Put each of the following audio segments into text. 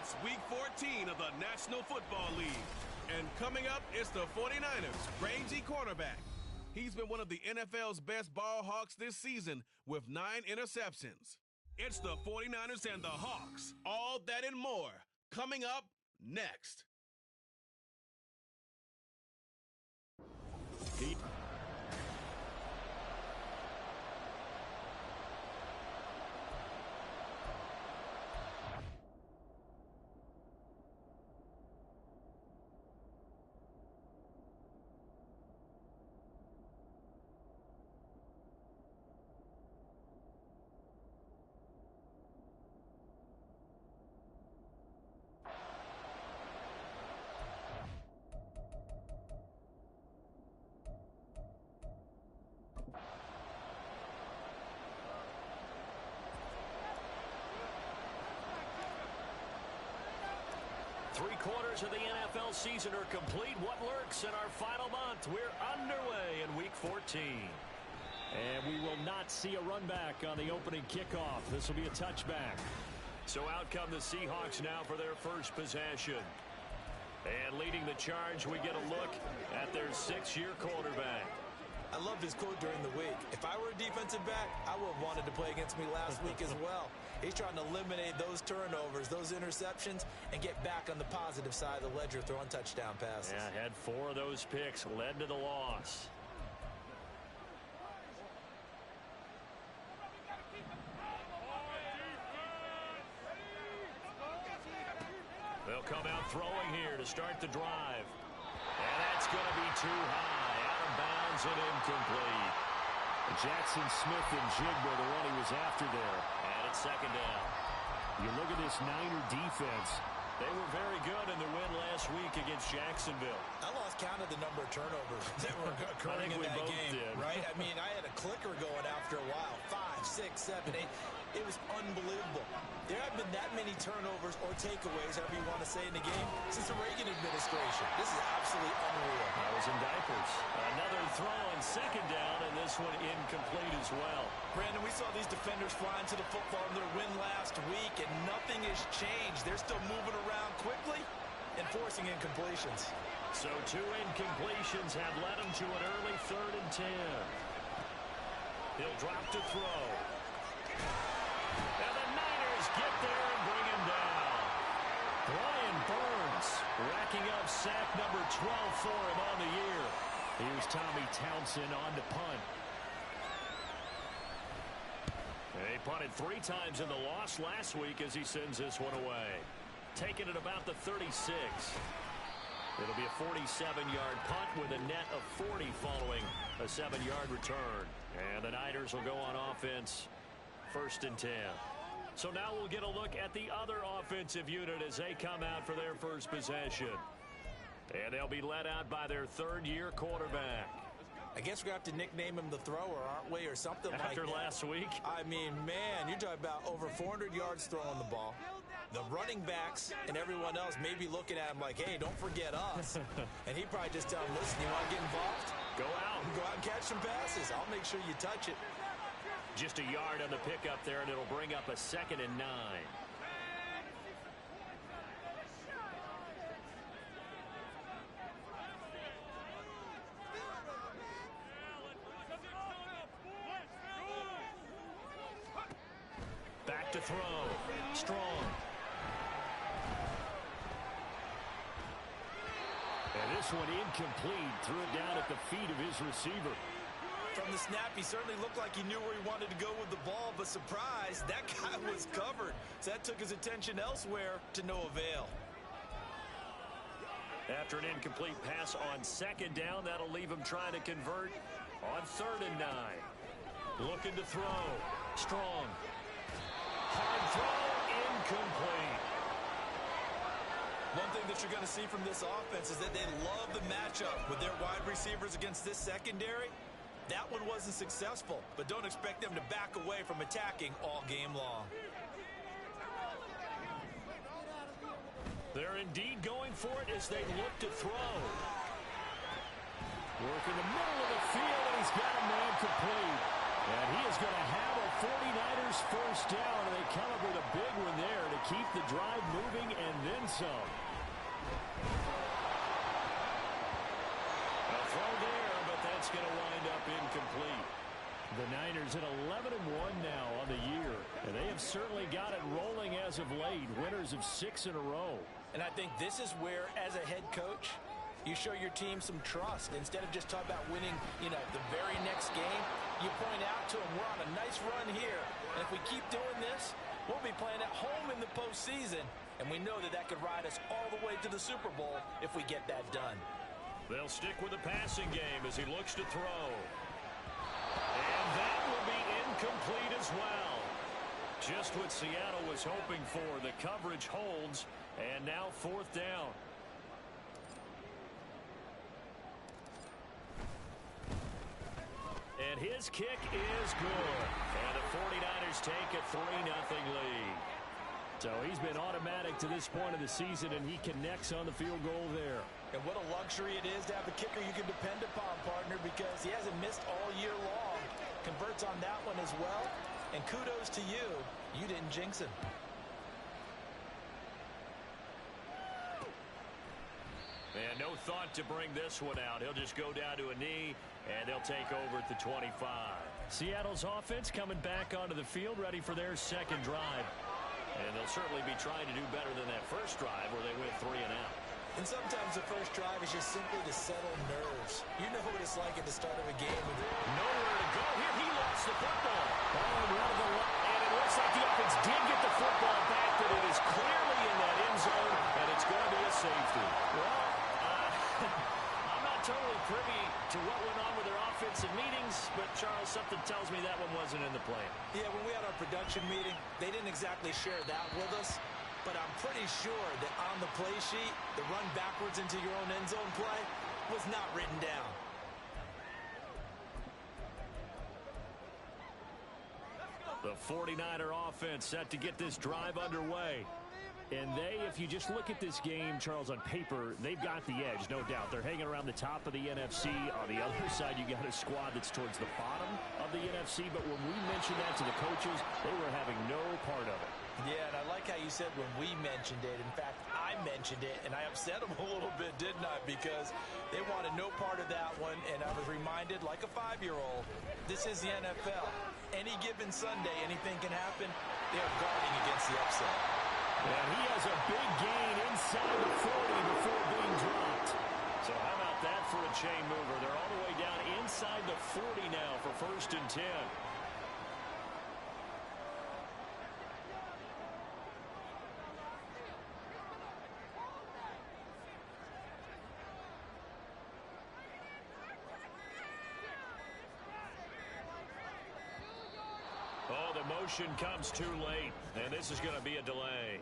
It's Week 14 of the National Football League. And coming up, it's the 49ers' rangy cornerback. He's been one of the NFL's best ball hawks this season with 9 interceptions. It's the 49ers and the Hawks. All that and more coming up next. Three-quarters of the NFL season are complete. What lurks in our final month? We're underway in Week 14. And we will not see a run back on the opening kickoff. This will be a touchback. So out come the Seahawks now for their first possession. And leading the charge, we get a look at their 6-year quarterback. I loved his quote during the week. If I were a defensive back, I would have wanted to play against me last week as well. He's trying to eliminate those turnovers, those interceptions, and get back on the positive side of the ledger throwing touchdown passes. Yeah, had 4 of those picks, led to the loss. They'll come out throwing here to start the drive. And that's going to be too high. Out of bounds and incomplete. Jackson Smith and Jigba, the one he was after there. And it's second down. You look at this Niner defense. They were very good in the win last week against Jacksonville. I lost count of the number of turnovers that were occurring in that game. Did. Right? I mean, I had a clicker going after a while. 5, 6, 7, 8. It was unbelievable. There haven't been that many turnovers or takeaways, however you want to say, in the game since the Reagan administration. This is absolutely unreal. I was in diapers. Another throw on second down, and this one incomplete as well. Brandon, we saw these defenders flying to the football in their win last week, and nothing has changed. They're still moving around quickly and forcing incompletions. So 2 incompletions have led him to an early 3rd and 10. He'll drop to throw. And the Niners get there and bring him down. Brian Burns racking up sack number 12 for him on the year. Here's Tommy Townsend on to punt. They punted 3 times in the loss last week as he sends this one away. Taking it about the 36. It'll be a 47-yard punt with a net of 40 following a 7-yard return. And the Niners will go on offense 1st and 10. So now we'll get a look at the other offensive unit as they come out for their first possession. And they'll be led out by their 3rd-year quarterback. I guess we're going to have to nickname him the thrower, aren't we, or something like that. After last week? I mean, man, you're talking about over 400 yards throwing the ball. The running backs and everyone else may be looking at him like, hey, don't forget us. And he'd probably just tell him, listen, you want to get involved? Go out. Go out and catch some passes. I'll make sure you touch it. Just a yard on the pickup there, and it'll bring up a 2nd and 9. Back to throw. Strong. And this one incomplete. Threw it down at the feet of his receiver. From the snap, he certainly looked like he knew where he wanted to go with the ball, but surprise, that guy was covered. So that took his attention elsewhere to no avail. After an incomplete pass on 2nd down, that'll leave him trying to convert on 3rd and 9. Looking to throw. Strong. Hard throw, incomplete. One thing that you're going to see from this offense is that they love the matchup with their wide receivers against this secondary. That one wasn't successful, but don't expect them to back away from attacking all game long. They're indeed going for it as they look to throw. Work in the middle of the field, and he's got a man complete. And he is going to have a 49ers first down, and they come up with a big one there to keep the drive moving and then some. A throw there, but that's going to wind up incomplete. The Niners at 11-1 now on the year, and they have certainly got it rolling as of late, winners of 6 in a row. And I think this is where, as a head coach, you show your team some trust. Instead of just talking about winning, the very next game, you point out to them, we're on a nice run here. And if we keep doing this, we'll be playing at home in the postseason. And we know that that could ride us all the way to the Super Bowl if we get that done. They'll stick with the passing game as he looks to throw. And that will be incomplete as well. Just what Seattle was hoping for. The coverage holds, and now 4th down. And his kick is good. And the 49ers take a 3-0 lead. So he's been automatic to this point of the season, and he connects on the field goal there. And what a luxury it is to have a kicker you can depend upon, partner, because he hasn't missed all year long. Converts on that one as well. And kudos to you. You didn't jinx him. And no thought to bring this one out. He'll just go down to a knee, and they'll take over at the 25. Seattle's offense coming back onto the field, ready for their second drive. And they'll certainly be trying to do better than that first drive where they went 3 and out. And sometimes the first drive is just simply to settle nerves. You know what it's like at the start of a game. Nowhere to go here. He lost the football. And it looks like the offense did get the football back, but it is clearly in that end zone, and it's going to be a safety. Well, I'm not totally privy to what went on with their offensive meetings, but, Charles, something tells me that one wasn't in the plan. Yeah, when we had our production meeting, they didn't exactly share that with us. But I'm pretty sure that on the play sheet, the run backwards into your own end zone play was not written down. The 49er offense set to get this drive underway. And they, if you just look at this game, Charles, on paper, they've got the edge, no doubt. They're hanging around the top of the NFC. On the other side, you got a squad that's towards the bottom of the NFC. But when we mentioned that to the coaches, they were having no part of it. Yeah, and I like how you said when we mentioned it. In fact, I mentioned it, and I upset them a little bit, didn't I? Because they wanted no part of that one, and I was reminded, like a 5-year-old, this is the NFL. Any given Sunday, anything can happen. They're guarding against the upset. And he has a big gain inside the 40 before being dropped. So how about that for a chain mover? They're all the way down inside the 40 now for 1st and 10. Oh, the motion comes too late, and this is going to be a delay.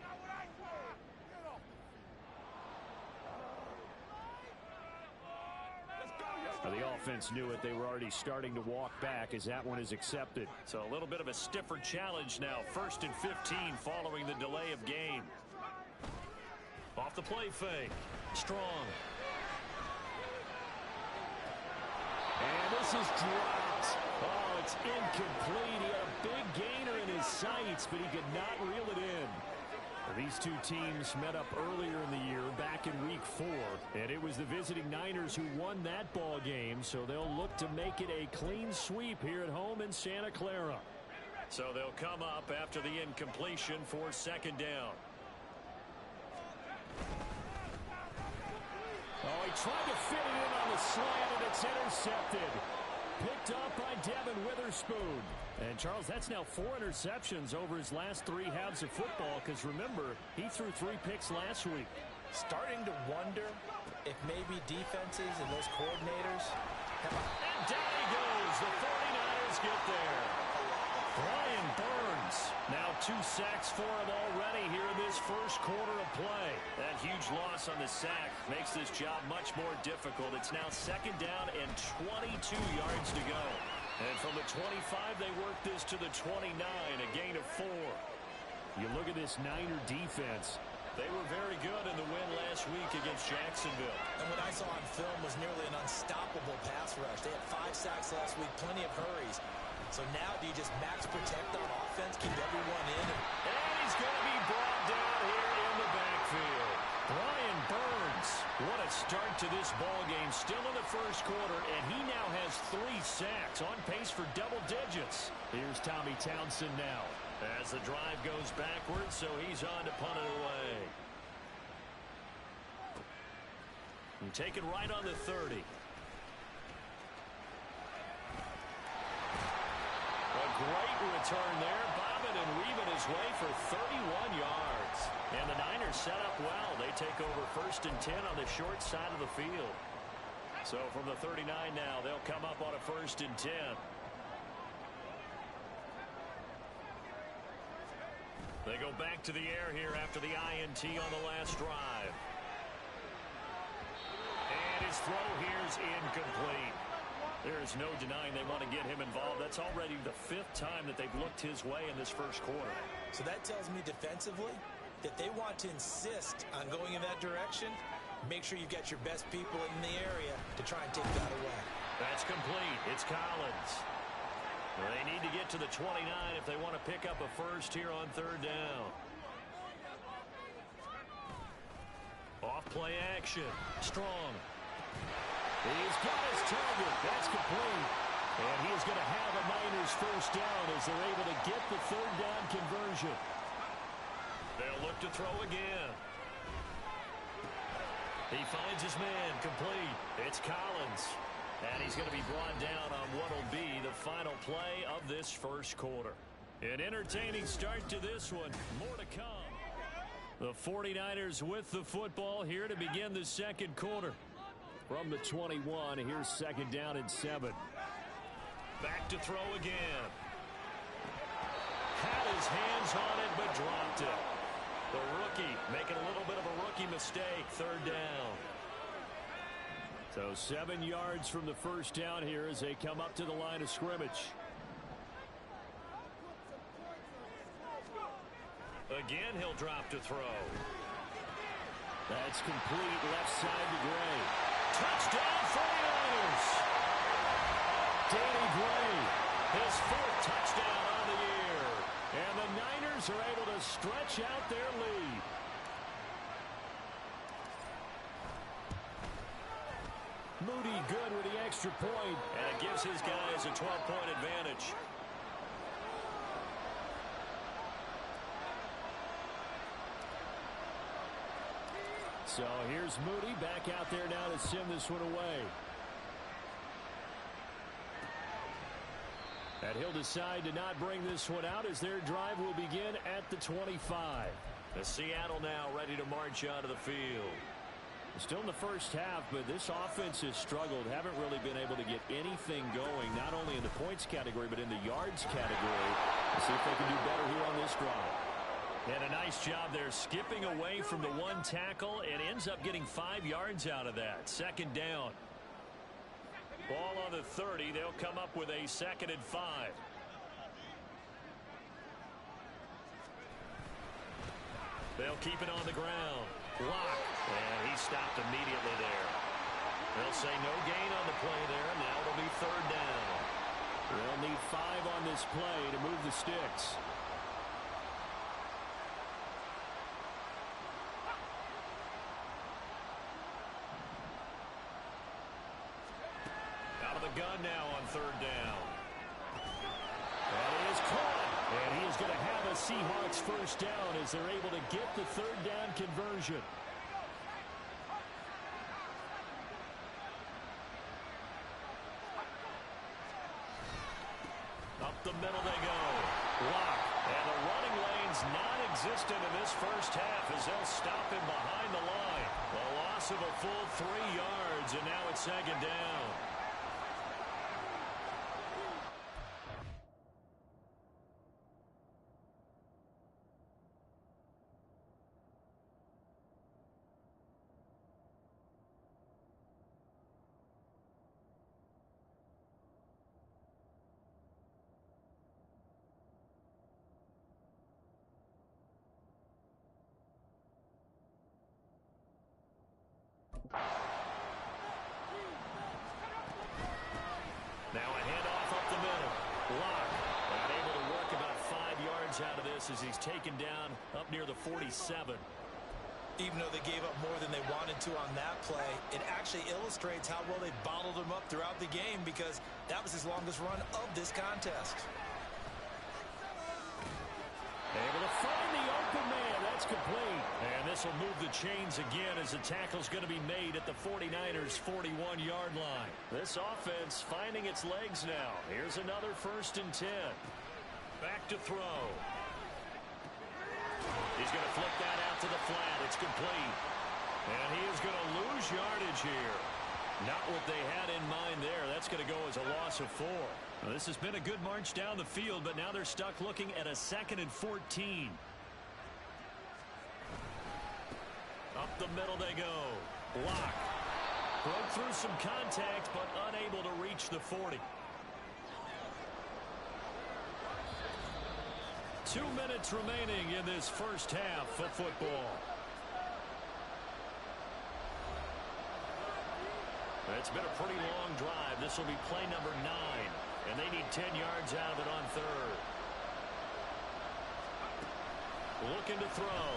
The offense knew it. They were already starting to walk back as that one is accepted. So a little bit of a stiffer challenge now. 1st and 15 following the delay of game. Off the play fake. Strong. And this is dropped. Oh, it's incomplete. He had a big gainer in his sights, but he could not reel it in. These two teams met up earlier in the year, back in Week 4, and it was the visiting Niners who won that ball game, so they'll look to make it a clean sweep here at home in Santa Clara. So they'll come up after the incompletion for 2nd down. Oh, he tried to fit it in on the slant, and it's intercepted. Picked up by Devin Witherspoon. And, Charles, that's now 4 interceptions over his last 3 halves of football, because, remember, he threw 3 picks last week. Starting to wonder if maybe defenses and those coordinators have And down he goes. The 49ers get there. Brian Burns. Now 2 sacks for him already here in this first quarter of play. That huge loss on the sack makes this job much more difficult. It's now 2nd down and 22 yards to go. And from the 25, they work this to the 29, a gain of 4. You look at this Niner defense. They were very good in the win last week against Jacksonville. And what I saw on film was nearly an unstoppable pass rush. They had 5 sacks last week, plenty of hurries. So now do you just max protect on offense, keep everyone in? And he's going to be brought down here in the backfield. Brian Burns, what a start to this ball game. Still in the first quarter, and he now has 3 sacks, on pace for double digits. Here's Tommy Townsend now. As the drive goes backwards, so he's on to punt it away. And taken right on the 30. A great return there, bobbing and weaving his way for 31 yards. And the Niners set up well. They take over 1st and 10 on the short side of the field. So from the 39 now, they'll come up on a 1st and 10. They go back to the air here after the INT on the last drive. And his throw here's incomplete. There is no denying they want to get him involved. That's already the 5th time that they've looked his way in this first quarter. So that tells me defensively that they want to insist on going in that direction. Make sure you've got your best people in the area to try and take that away. That's complete. It's Collins. They need to get to the 29 if they want to pick up a first here on 3rd down. Off play action. Strong. He's got his target. That's complete. And he is going to have a Niners first down as they're able to get the 3rd down conversion. They'll look to throw again. He finds his man complete. It's Collins. And he's going to be brought down on what will be the final play of this first quarter. An entertaining start to this one. More to come. The 49ers with the football here to begin the second quarter. From the 21, here's 2nd down and 7. Back to throw again. Had his hands on it, but dropped it. The rookie making a little bit of a rookie mistake. 3rd down. So 7 yards from the first down here as they come up to the line of scrimmage. Again, he'll drop to throw. That's complete left side to Gray. Touchdown 49ers! Danny Gray, His 4th touchdown on the year. and the Niners are able to stretch out their lead. Moody good with the extra point. And it gives his guys a 12-point advantage. So here's Moody back out there now to send this one away. And he'll decide to not bring this one out as their drive will begin at the 25. The Seattle now ready to march out of the field. Still in the first half, but this offense has struggled. Haven't really been able to get anything going, not only in the points category, but in the yards category. Let's see if they can do better here on this drive. And a nice job there skipping away from the 1 tackle and ends up getting 5 yards out of that. 2nd down. Ball on the 30. They'll come up with a 2nd and 5. They'll keep it on the ground. Block. And he stopped immediately there. They'll say no gain on the play there. Now it'll be 3rd down. They'll need 5 on this play to move the sticks. Out of the gun now on 3rd down. That is caught. And he is going to have a Seahawks first down as they're able to get the 3rd down conversion. Up the middle they go. Block. And the running lane's non-existent in this first half as they'll stop him behind the line. A loss of a full 3 yards, and now it's 2nd down. yards out of this as he's taken down up near the 47. Even though they gave up more than they wanted to on that play, it actually illustrates how well they bottled him up throughout the game because that was his longest run of this contest. Able to find the open man. That's complete. And this will move the chains again as the tackle's going to be made at the 49ers' 41-yard line. This offense finding its legs now. Here's another 1st and 10. Back to throw. He's going to flip that out to the flat. It's complete. And he is going to lose yardage here. Not what they had in mind there. That's going to go as a loss of 4. Well, this has been a good march down the field, but now they're stuck looking at a 2nd and 14. Up the middle they go. Block. Broke through some contact, but unable to reach the 40. 2 minutes remaining in this first half of football. It's been a pretty long drive. This will be play number 9. And they need 10 yards out of it on 3rd. Looking to throw.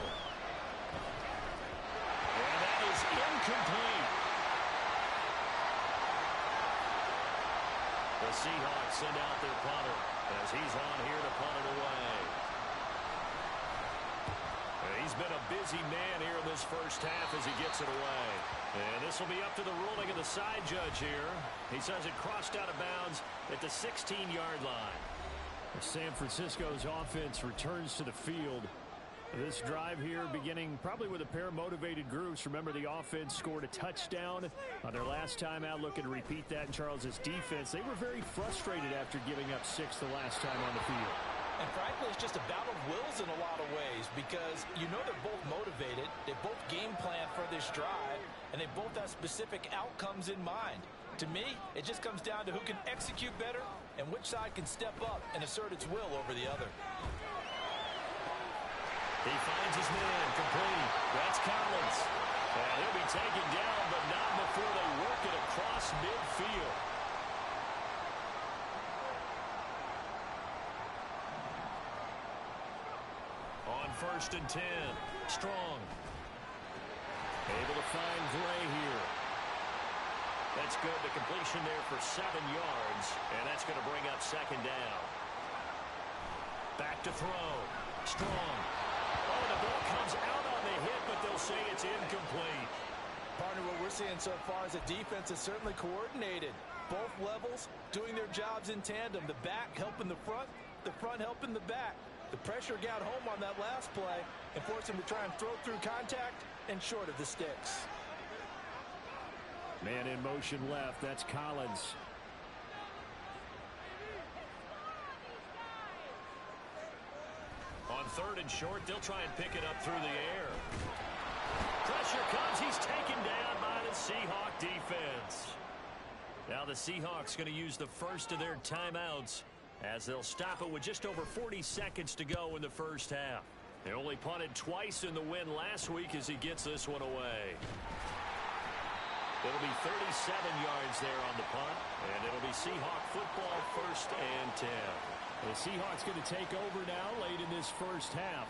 And that is incomplete. The Seahawks send out their punter as he's on here to punt it away. He's been a busy man here in this first half as he gets it away. And this will be up to the ruling of the side judge here. He says it crossed out of bounds at the 16-yard line. San Francisco's offense returns to the field. This drive here beginning probably with a pair of motivated groups. Remember, the offense scored a touchdown on their last time out. Looking to repeat that in Charles's defense. They were very frustrated after giving up 6 the last time on the field. And frankly, it's just a battle of wills in a lot of ways because you know they're both motivated, they both game plan for this drive, and they both have specific outcomes in mind. To me, it just comes down to who can execute better and which side can step up and assert its will over the other. He finds his man, complete. That's Collins. And he'll be taken down, but not before they work it across midfield. On 1st and 10, Strong. Able to find Gray here. That's good. The completion there for 7 yards, and that's going to bring up 2nd down. Back to throw. Strong. Oh, the ball comes out on the hit, but they'll say it's incomplete. Partner, what we're seeing so far is a defense is certainly coordinated. Both levels doing their jobs in tandem. The back helping the front helping the back. The pressure got home on that last play and forced him to try and throw through contact and short of the sticks. Man in motion left. That's Collins. On 3rd and short, they'll try and pick it up through the air. Pressure comes. He's taken down by the Seahawk defense. Now the Seahawks going to use the first of their timeouts as they'll stop it with just over 40 seconds to go in the first half. They only punted twice in the win last week as he gets this one away. It'll be 37 yards there on the punt, and it'll be Seahawk football 1st and 10. The Seahawks going to take over now late in this first half.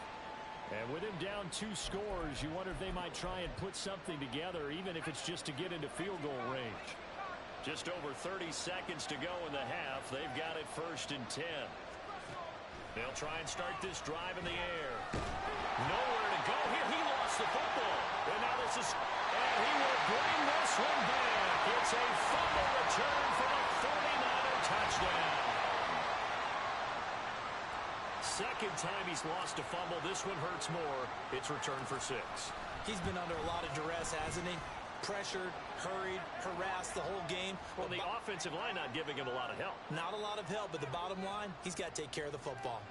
And with him down 2 scores, you wonder if they might try and put something together, even if it's just to get into field goal range. Just over 30 seconds to go in the half. They've got it 1st and 10. They'll try and start this drive in the air. Nowhere to go here. He lost the football. And now this is... And he will bring this one back. It's a fumble return for a 49er touchdown. Second time he's lost a fumble. This one hurts more. It's returned for 6. He's been under a lot of duress, hasn't he? Pressured, hurried, harassed the whole game. Well, the offensive line not giving him a lot of help. Not a lot of help, but the bottom line, he's got to take care of the football.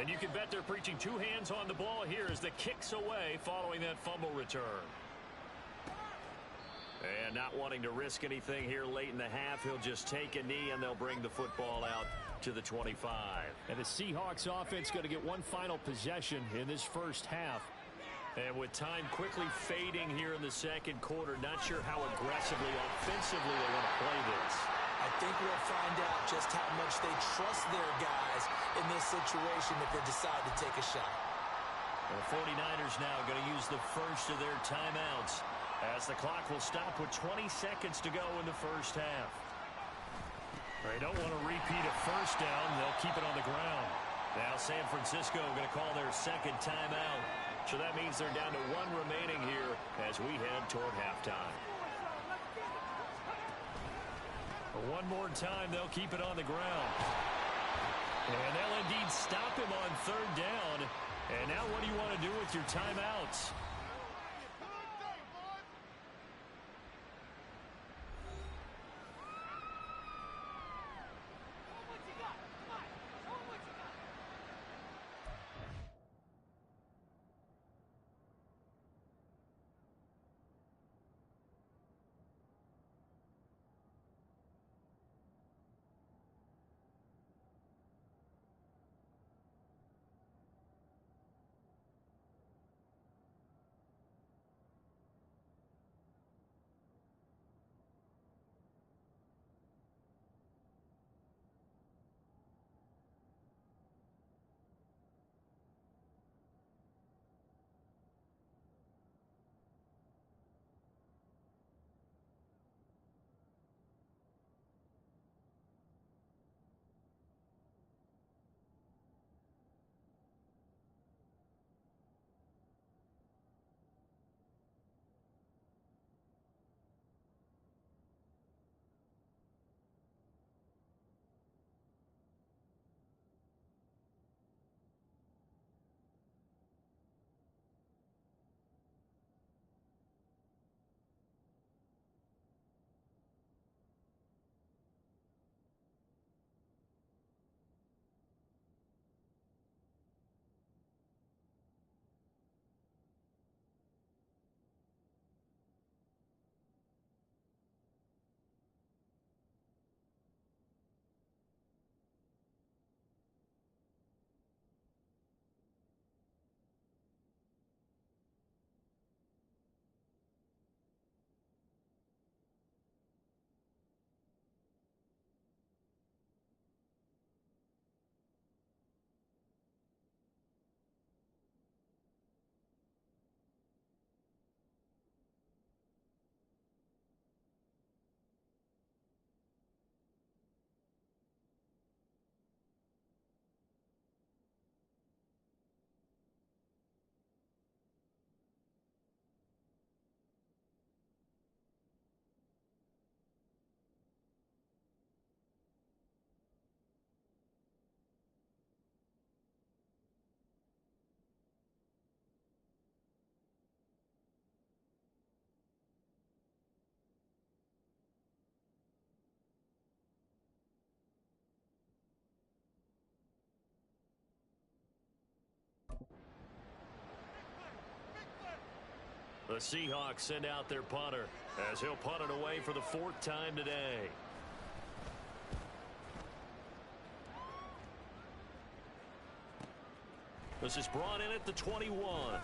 And you can bet they're preaching 2 hands on the ball here as the kick's away following that fumble return. And not wanting to risk anything here late in the half, he'll just take a knee and they'll bring the football out to the 25. And the Seahawks offense going to get one final possession in this first half. And with time quickly fading here in the second quarter, not sure how aggressively, offensively they want to play this. I think we'll find out just how much they trust their guys in this situation if they decide to take a shot. The 49ers now going to use the first of their timeouts as the clock will stop with 20 seconds to go in the first half. They don't want to repeat a first down. They'll keep it on the ground. Now San Francisco going to call their second timeout. So that means they're down to one remaining here as we head toward halftime. One more time, they'll keep it on the ground. And they'll indeed stop him on third down. And now what do you want to do with your timeouts? The Seahawks send out their punter as he'll punt it away for the fourth time today. This is brought in at the 21. A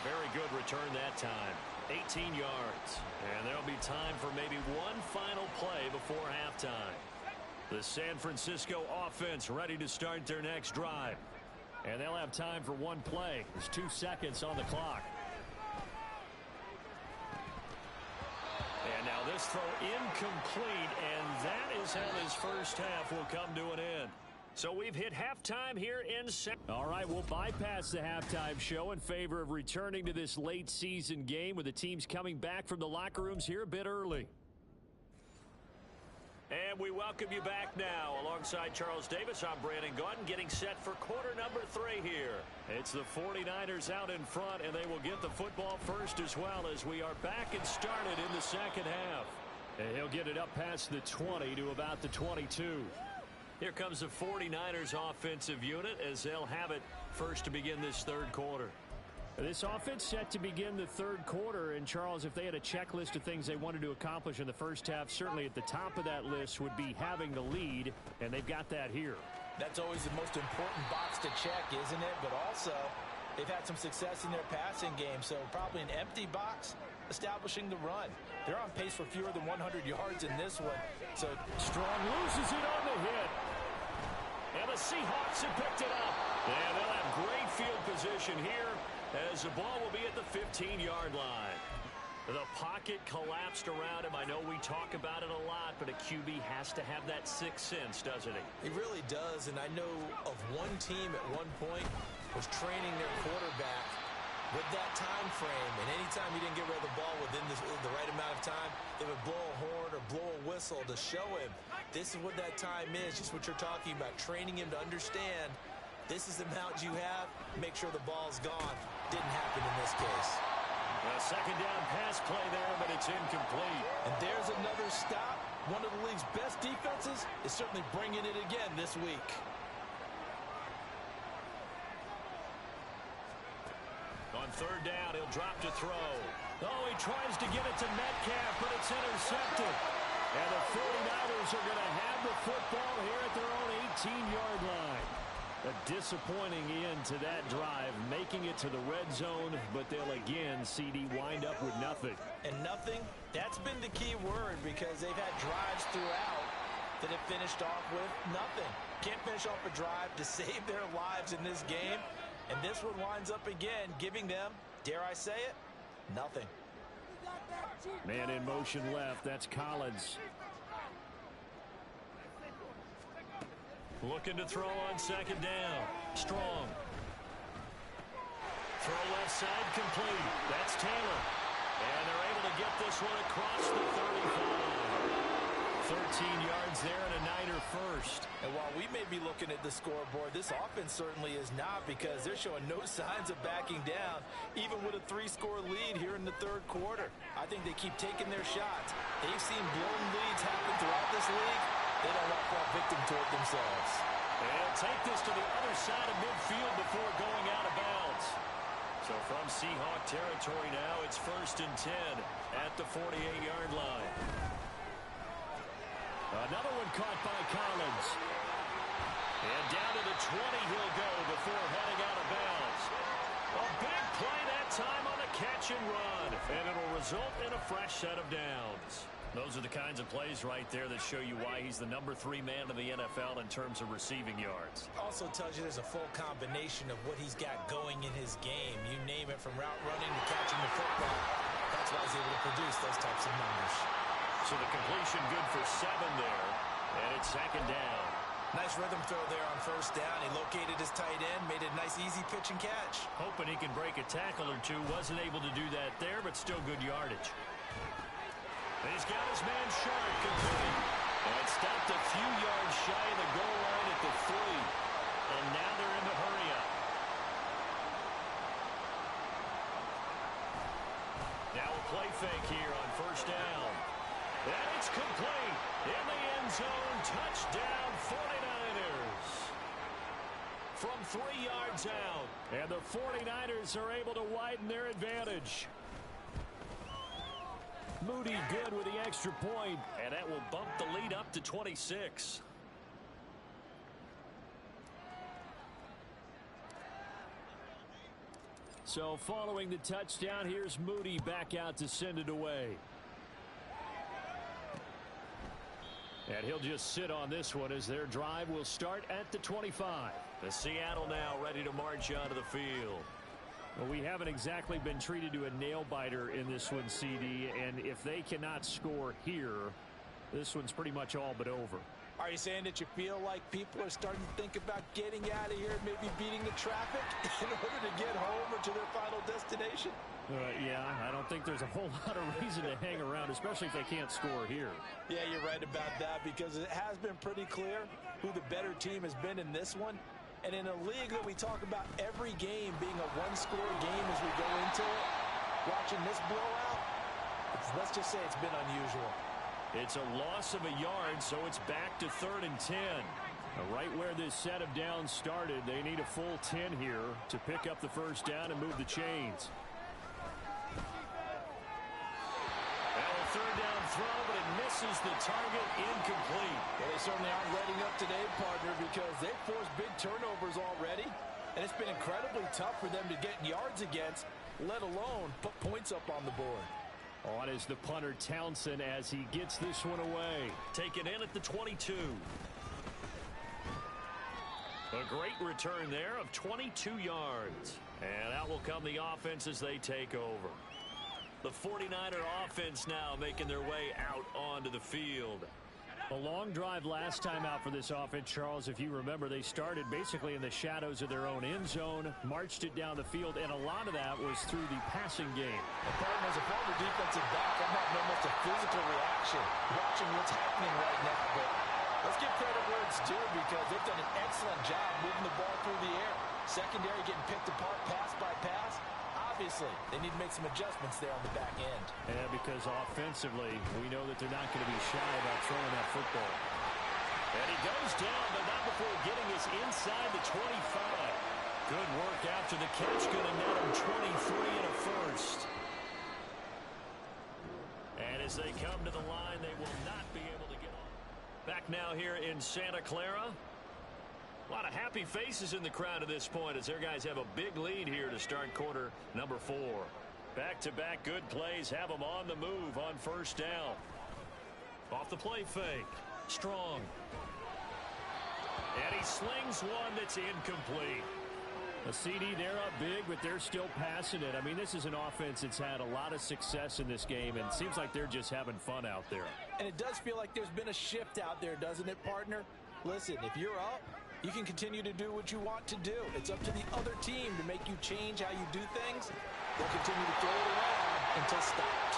very good return that time. 18 yards. And there'll be time for maybe one final play before halftime. The San Francisco offense ready to start their next drive. And they'll have time for one play. There's 2 seconds on the clock. And now this throw incomplete, and that is how this first half will come to an end. So we've hit halftime here in All right, we'll bypass the halftime show in favor of returning to this late season game with the teams coming back from the locker rooms here a bit early. And we welcome you back now. Alongside Charles Davis, I'm Brandon Gaudin, getting set for quarter number 3 here. It's the 49ers out in front, and they will get the football first as well as we are back and started in the second half. And he'll get it up past the 20 to about the 22. Here comes the 49ers offensive unit as they'll have it first to begin this third quarter. This offense set to begin the third quarter, and Charles, if they had a checklist of things they wanted to accomplish in the first half, certainly at the top of that list would be having the lead, and they've got that here. That's always the most important box to check, isn't it? But also, they've had some success in their passing game, so probably an empty box, establishing the run. They're on pace for fewer than 100 yards in this one. So Strong loses it on the hit. And the Seahawks have picked it up. And they'll have great field position here as the ball will be at the 15-yard line. The pocket collapsed around him. I know we talk about it a lot, but a QB has to have that sixth sense, doesn't he? He really does, and I know of one team at one point was training their quarterback with that time frame, and anytime he didn't get rid of the ball within the right amount of time, they would blow a horn or blow a whistle to show him this is what that time is, just what you're talking about, training him to understand this is the amount you have, make sure the ball's gone. Didn't happen in this case. A second down pass play there, but it's incomplete. And there's another stop. One of the league's best defenses is certainly bringing it again this week. On third down, he'll drop to throw. Oh, he tries to get it to Metcalf, but it's intercepted. And the 49ers are going to have the football here at their own 18-yard line. A disappointing end to that drive, making it to the red zone, but they'll again, CD, wind up with nothing. And nothing, that's been the key word because they've had drives throughout that have finished off with nothing. Can't finish off a drive to save their lives in this game. And this one winds up again, giving them, dare I say it, nothing. Man in motion left, that's Collins. Looking to throw on second down. Strong. Throw left side complete. That's Taylor. And they're able to get this one across the 35. 13 yards there and a Niner first. And while we may be looking at the scoreboard, this offense certainly is not because they're showing no signs of backing down, even with a 3-score lead here in the third quarter. I think they keep taking their shots. They've seen blown leads happen throughout this league. They don't want to fall victim to it themselves. And take this to the other side of midfield before going out of bounds. So from Seahawk territory now, it's 1st and 10 at the 48-yard line. Another one caught by Collins. And down to the 20 he'll go before heading out of bounds. A big play that time on the catch and run. And it'll result in a fresh set of downs. Those are the kinds of plays right there that show you why he's the number 3 man in the NFL in terms of receiving yards. Also tells you there's a full combination of what he's got going in his game. You name it, from route running to catching the football. That's why he's able to produce those types of numbers. So the completion good for 7 there. And it's second down. Nice rhythm throw there on first down. He located his tight end, made a nice easy pitch and catch. Hoping he can break a tackle or two. Wasn't able to do that there, but still good yardage. He's got his man Sharp complete. And stopped a few yards shy of the goal line at the 3. And now they're in the hurry up. Now a play fake here on first down. And it's complete. In the end zone, touchdown 49ers. From 3 yards out. And the 49ers are able to widen their advantage. Moody good with the extra point. And that will bump the lead up to 26. So following the touchdown, here's Moody back out to send it away. And he'll just sit on this one as their drive will start at the 25. The Seattle now ready to march onto the field. Well, we haven't exactly been treated to a nail-biter in this one, CD, and if they cannot score here, this one's pretty much all but over. Are you saying that you feel like people are starting to think about getting out of here and maybe beating the traffic in order to get home or to their final destination? Yeah, I don't think there's a whole lot of reason to hang around, especially if they can't score here. Yeah, you're right about that because it has been pretty clear who the better team has been in this one. And in a league that we talk about every game being a one-score game as we go into it, watching this blowout, let's just say it's been unusual. It's a loss of a yard, so it's back to 3rd and 10. Right where this set of downs started, they need a full 10 here to pick up the first down and move the chains. Well, a 3rd down throw, but it misses the target, incomplete. Well, they certainly aren't letting up today, partner, because they've forced big turnovers already, and it's been incredibly tough for them to get yards against, let alone put points up on the board. On is the punter Townsend as he gets this one away. Taken in at the 22. A great return there of 22 yards. And out will come the offense as they take over. The 49er offense now making their way out onto the field. A long drive last time out for this offense, Charles. If you remember, they started basically in the shadows of their own end zone, marched it down the field, and a lot of that was through the passing game. As a former defensive back, I'm having almost a physical reaction watching what's happening right now. But let's give credit where it's due because they've done an excellent job moving the ball through the air. Secondary getting picked apart pass by pass. Obviously, they need to make some adjustments there on the back end. Yeah, because offensively, we know that they're not going to be shy about throwing that football. And he goes down, but not before getting us inside the 25. Good work after the catch. Going to net him 23 and a first. And as they come to the line, they will not be able to get on. Back now here in Santa Clara. A lot of happy faces in the crowd at this point as their guys have a big lead here to start quarter number 4. Back-to-back good plays have them on the move on first down. Off the play fake. Strong. And he slings one that's incomplete. A CD, they're up big, but they're still passing it. I mean, this is an offense that's had a lot of success in this game, and it seems like they're just having fun out there. And it does feel like there's been a shift out there, doesn't it, partner? Listen, if you're up, you can continue to do what you want to do. It's up to the other team to make you change how you do things. They'll continue to throw it around until stopped.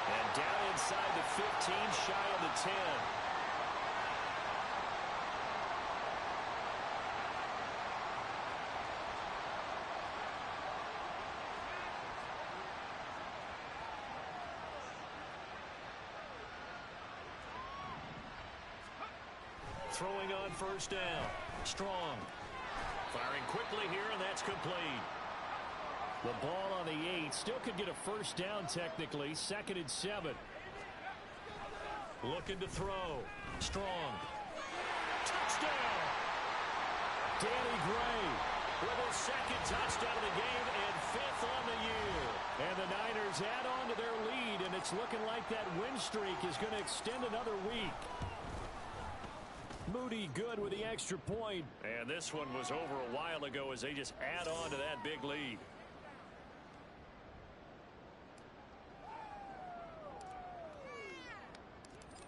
And down inside the 15, shy of the 10. Throwing on first down. Strong. Firing quickly here, and that's complete. The ball on the 8 still could get a first down technically. 2nd and 7. Looking to throw. Strong. Touchdown! Danny Gray with his 2nd touchdown of the game and 5th on the year. And the Niners add on to their lead, and it's looking like that win streak is going to extend another week. Moody good with the extra point. And this one was over a while ago as they just add on to that big lead.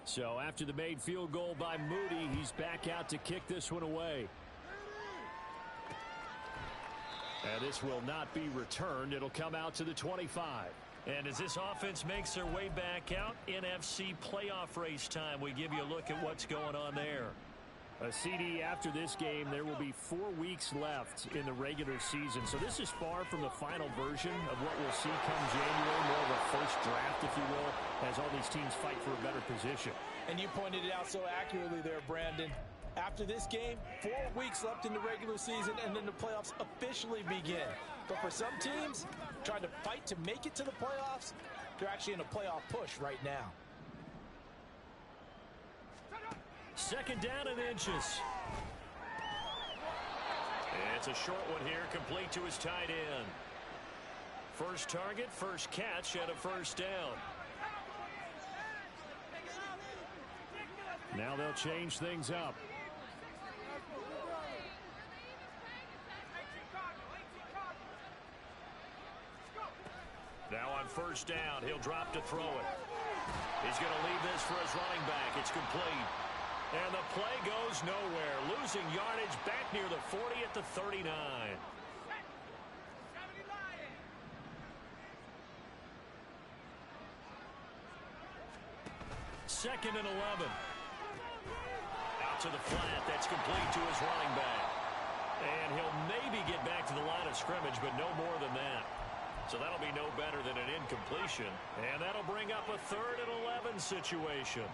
So after the made field goal by Moody, he's back out to kick this one away. And this will not be returned. It'll come out to the 25. And as this offense makes their way back out, NFC playoff race time, we give you a look at what's going on there. A CD after this game, there will be 4 weeks left in the regular season. So this is far from the final version of what we'll see come January, more of a first draft, if you will, as all these teams fight for a better position. And you pointed it out so accurately there, Brandon. After this game, 4 weeks left in the regular season, and then the playoffs officially begin. But for some teams, trying to fight to make it to the playoffs, they're actually in a playoff push right now. 2nd down and inches. It's a short one here, complete to his tight end. First target, first catch, and a first down. Now they'll change things up. Now on first down, he'll drop to throw it. He's going to leave this for his running back. It's complete. And the play goes nowhere. Losing yardage back near the 40 at the 39. 2nd and 11. Out to the flat. That's complete to his running back. And he'll maybe get back to the line of scrimmage, but no more than that. So that'll be no better than an incompletion. And that'll bring up a 3rd and 11 situation.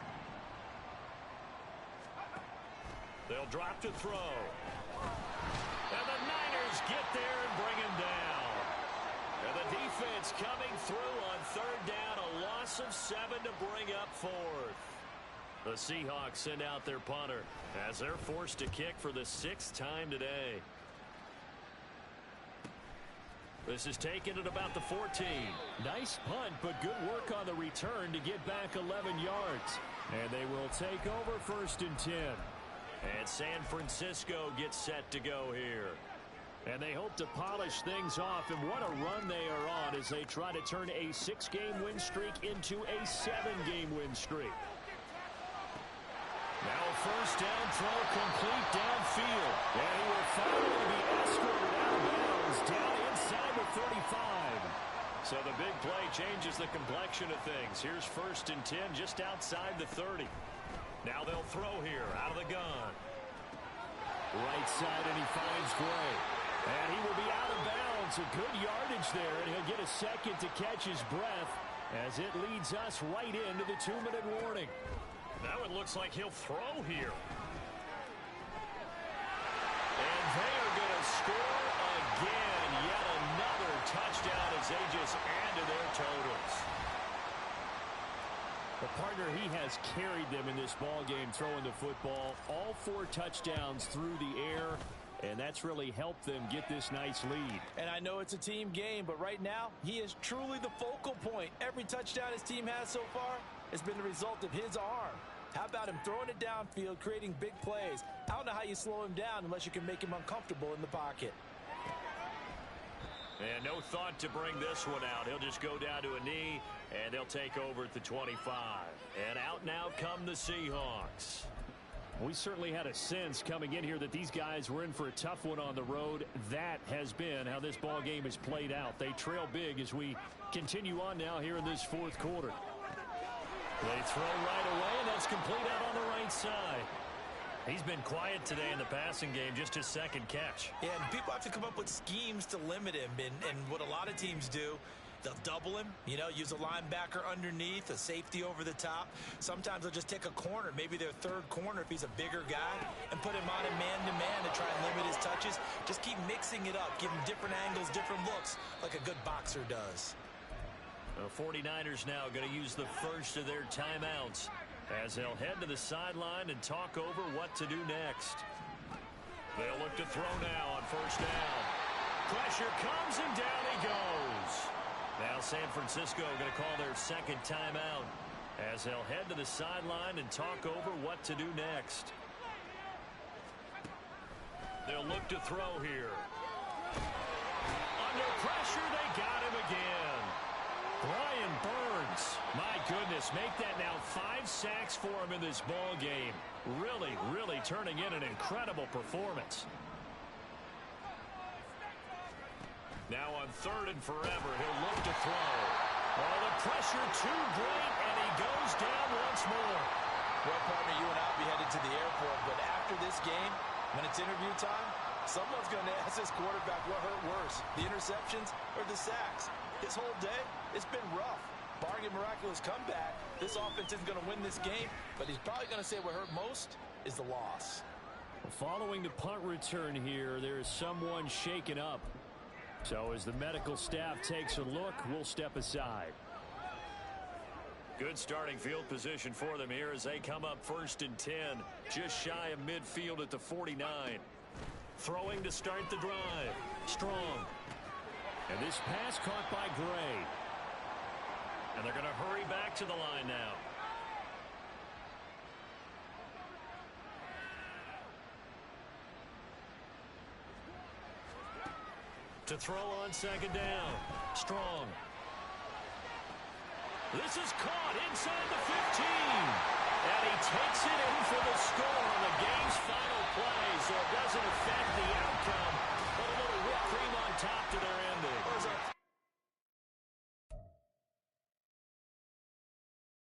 They'll drop to throw. And the Niners get there and bring him down. And the defense coming through on 3rd down. A loss of 7 to bring up 4th. The Seahawks send out their punter as they're forced to kick for the 6th time today. This is taken at about the 14. Nice punt, but good work on the return to get back 11 yards. And they will take over 1st and 10. And San Francisco gets set to go here. And they hope to polish things off, and what a run they are on as they try to turn a 6-game win streak into a 7-game win streak. Now a 1st down throw complete downfield. And he will finally be escorted out of bounds down inside the 35. So the big play changes the complexion of things. Here's 1st and 10 just outside the 30. Now they'll throw here out of the gun. Right side, and he finds Gray. And he will be out of bounds. A good yardage there, and he'll get a second to catch his breath as it leads us right into the 2-minute warning. Now it looks like he'll throw here. And they are going to score again. Yet another touchdown as they just add to their totals. The partner, he has carried them in this ball game throwing the football. All 4 touchdowns through the air, and that's really helped them get this nice lead. And I know it's a team game, but right now, he is truly the focal point. Every touchdown his team has so far has been the result of his arm. How about him throwing it downfield, creating big plays? I don't know how you slow him down unless you can make him uncomfortable in the pocket. And no thought to bring this one out. He'll just go down to a knee, and they'll take over at the 25. And out now come the Seahawks. We certainly had a sense coming in here that these guys were in for a tough one on the road. That has been how this ball game has played out. They trail big as we continue on now here in this 4th quarter. They throw right away, and that's complete out on the right side. He's been quiet today in the passing game, just his 2nd catch. Yeah, and people have to come up with schemes to limit him. And what a lot of teams do, they'll double him, use a linebacker underneath, a safety over the top. Sometimes they'll just take a corner, maybe their 3rd corner if he's a bigger guy, and put him on a man-to-man to try and limit his touches. Just keep mixing it up, give him different angles, different looks, like a good boxer does. The 49ers now going to use the first of their timeouts as they'll head to the sideline and talk over what to do next. They'll look to throw now on 1st down. Pressure comes, and down he goes. Now San Francisco going to call their 2nd timeout as they'll head to the sideline and talk over what to do next. They'll look to throw here. Under pressure, they got him again. Brian Burns, my goodness, make that now 5 sacks for him in this ball game. Really, really turning in an incredible performance. Now on 3rd and forever, he'll look to throw. Oh, the pressure too great, and he goes down once more. Well, partner, you and I will be headed to the airport, but after this game, when it's interview time, someone's going to ask this quarterback what hurt worse, the interceptions or the sacks. This whole day, it's been rough. Barring a miraculous comeback, this offense isn't going to win this game, but he's probably going to say what hurt most is the loss. Following the punt return here, there is someone shaken up. So as the medical staff takes a look, we'll step aside. Good starting field position for them here as they come up 1st and 10, just shy of midfield at the 49. Throwing to start the drive. Strong. And this pass caught by Gray. And they're going to hurry back to the line now. To throw on 2nd down. Strong. This is caught inside the 50.